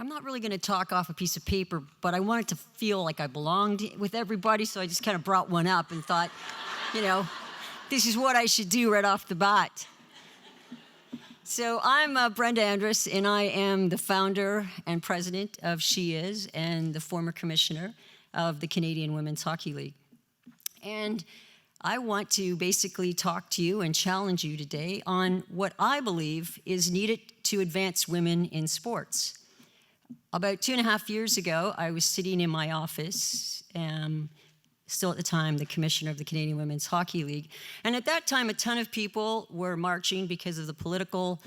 I'm not really going to talk off a piece of paper, but I wanted to feel like I belonged with everybody, so I just kind of brought one up and thought, this is what I should do right off the bat. So I'm Brenda Andress, and I am the founder and president of SheIS and the former commissioner of the Canadian Women's Hockey League. And I want to basically talk to you and challenge you today on what I believe is needed to advance women in sports. About 2.5 years ago, I was sitting in my office, still at the time the commissioner of the Canadian Women's Hockey League. And at that time, a ton of people were marching because of the political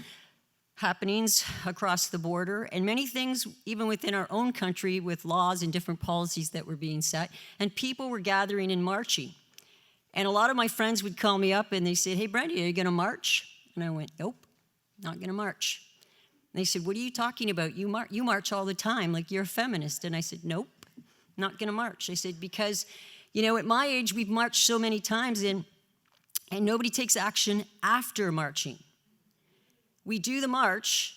happenings across the border, and many things even within our own country with laws and different policies that were being set, and people were gathering and marching. And a lot of my friends would call me up and they said, "Hey, Brenda, are you going to march?" And I went, "Nope, not going to march." And they said, "What are you talking about? You march all the time, like you're a feminist." And I said, "Nope, not going to march." I said, because at my age, we've marched so many times and nobody takes action after marching. We do the march,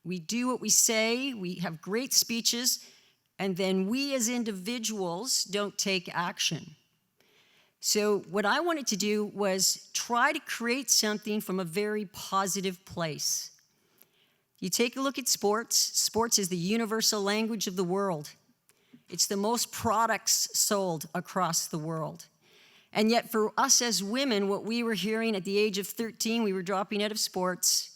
we do what we say, we have great speeches, and then we as individuals don't take action. So what I wanted to do was try to create something from a very positive place. You take a look at sports. Sports is the universal language of the world. It's the most products sold across the world. And yet for us as women, what we were hearing at the age of 13, we were dropping out of sports.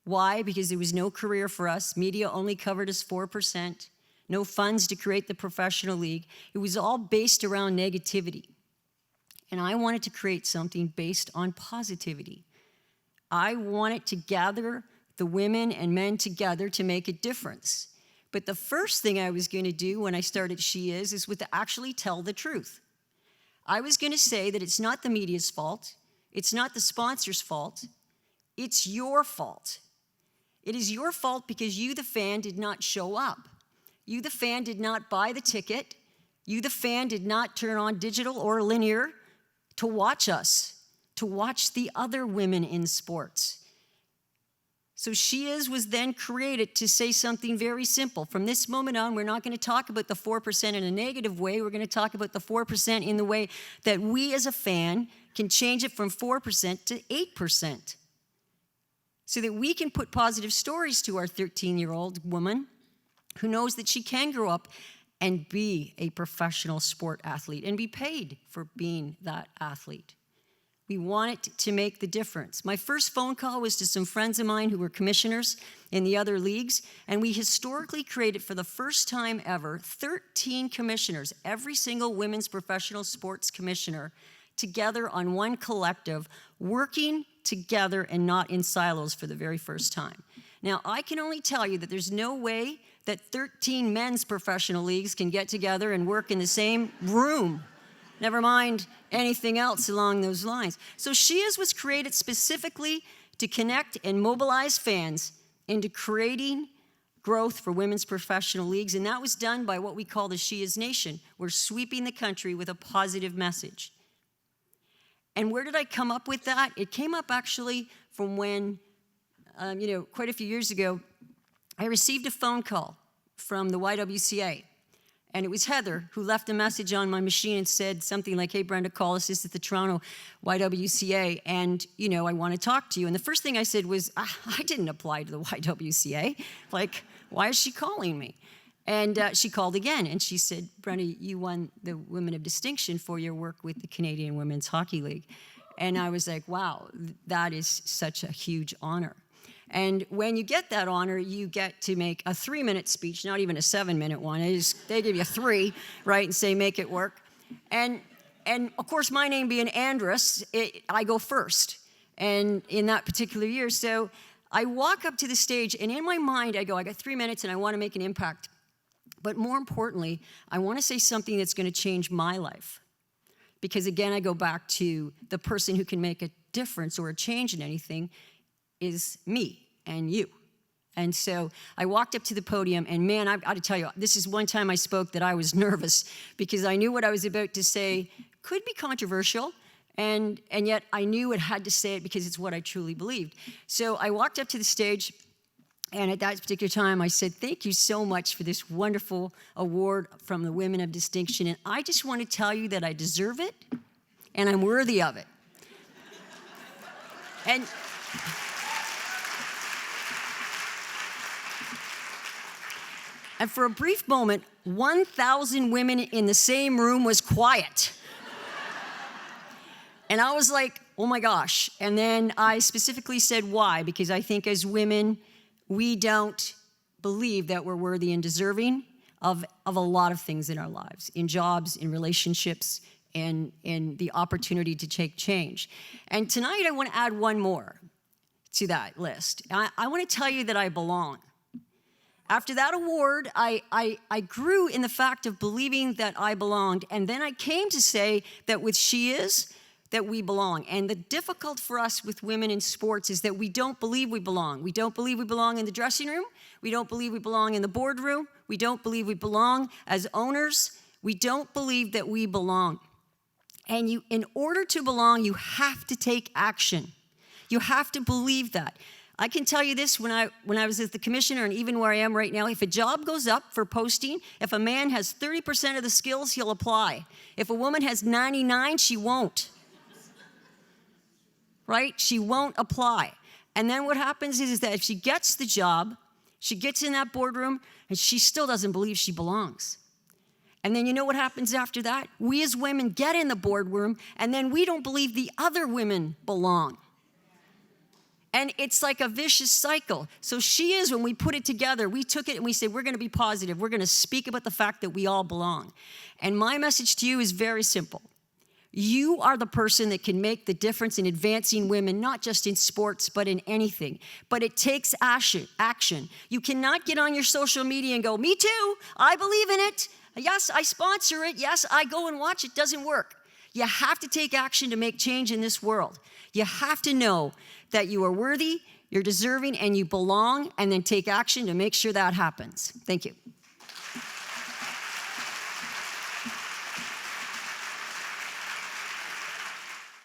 Why? Because there was no career for us. Media only covered us 4%. No funds to create the professional league. It was all based around negativity. And I wanted to create something based on positivity. I wanted to gather the women and men together to make a difference. But the first thing I was going to do when I started SheIS is to actually tell the truth. I was going to say that it's not the media's fault. It's not the sponsor's fault. It's your fault. It is your fault because you, the fan, did not show up. You, the fan, did not buy the ticket. You, the fan, did not turn on digital or linear to watch us, to watch the other women in sports. So SheIS was then created to say something very simple. From this moment on, we're not going to talk about the 4% in a negative way. We're going to talk about the 4% in the way that we as a fan can change it from 4% to 8%. So that we can put positive stories to our 13-year-old woman who knows that she can grow up and be a professional sport athlete and be paid for being that athlete. We wanted to make the difference. My first phone call was to some friends of mine who were commissioners in the other leagues, and we historically created, for the first time ever, 13 commissioners, every single women's professional sports commissioner, together on one collective, working together and not in silos for the very first time. Now, I can only tell you that there's no way that 13 men's professional leagues can get together and work in the same room. Never mind anything else along those lines. So SheIS was created specifically to connect and mobilize fans into creating growth for women's professional leagues, and that was done by what we call the SheIS Nation. We're sweeping the country with a positive message. And where did I come up with that? It came up actually from when, quite a few years ago, I received a phone call from the YWCA. And it was Heather who left a message on my machine and said something like, "Hey, Brenda, call us. This is the Toronto YWCA, and, I want to talk to you." And the first thing I said was, I didn't apply to the YWCA. Like, why is she calling me? And she called again, and she said, "Brenda, you won the Women of Distinction for your work with the Canadian Women's Hockey League." And I was like, wow, that is such a huge honor. And when you get that honor, you get to make a 3-minute speech, not even a 7-minute one. They give you 3, right, and say, make it work. And of course, my name being Andress, I go first, and in that particular year. So I walk up to the stage, and in my mind, I go, I got 3 minutes, and I want to make an impact. But more importantly, I want to say something that's going to change my life. Because again, I go back to the person who can make a difference or a change in anything is me and you. And so I walked up to the podium, and man, I've got to tell you, this is one time I spoke that I was nervous because I knew what I was about to say could be controversial, and yet I knew it had to say it because it's what I truly believed. So I walked up to the stage, And at that particular time, I said, thank you so much for this wonderful award from the Women of Distinction. And I just want to tell you that I deserve it and I'm worthy of it. And for a brief moment, 1,000 women in the same room was quiet. And I was like, oh my gosh. And then I specifically said why, because I think as women, we don't believe that we're worthy and deserving of a lot of things in our lives, in jobs, in relationships, and in the opportunity to take change. And tonight I want to add one more to that list. I want to tell you that I belong. After that award, I grew in the fact of believing that I belonged, and then I came to say that with SheIS, that we belong. And the difficult for us with women in sports is that we don't believe we belong. We don't believe we belong in the dressing room. We don't believe we belong in the boardroom. We don't believe we belong as owners. We don't believe that we belong. And in order to belong, you have to take action. You have to believe that. I can tell you this, when I was as the commissioner, and even where I am right now, if a job goes up for posting, if a man has 30% of the skills, he'll apply. If a woman has 99, she won't. Right? She won't apply. And then what happens is that if she gets the job, she gets in that boardroom, and she still doesn't believe she belongs. And then you know what happens after that? We as women get in the boardroom, and then we don't believe the other women belong. And it's like a vicious cycle. So SheIS, when we put it together, we took it and we said, we're going to be positive. We're going to speak about the fact that we all belong. And my message to you is very simple. You are the person that can make the difference in advancing women, not just in sports, but in anything. But it takes action. You cannot get on your social media and go, me too, I believe in it. Yes, I sponsor it. Yes, I go and watch it. Doesn't work. You have to take action to make change in this world. You have to know that you are worthy, you're deserving, and you belong, and then take action to make sure that happens. Thank you.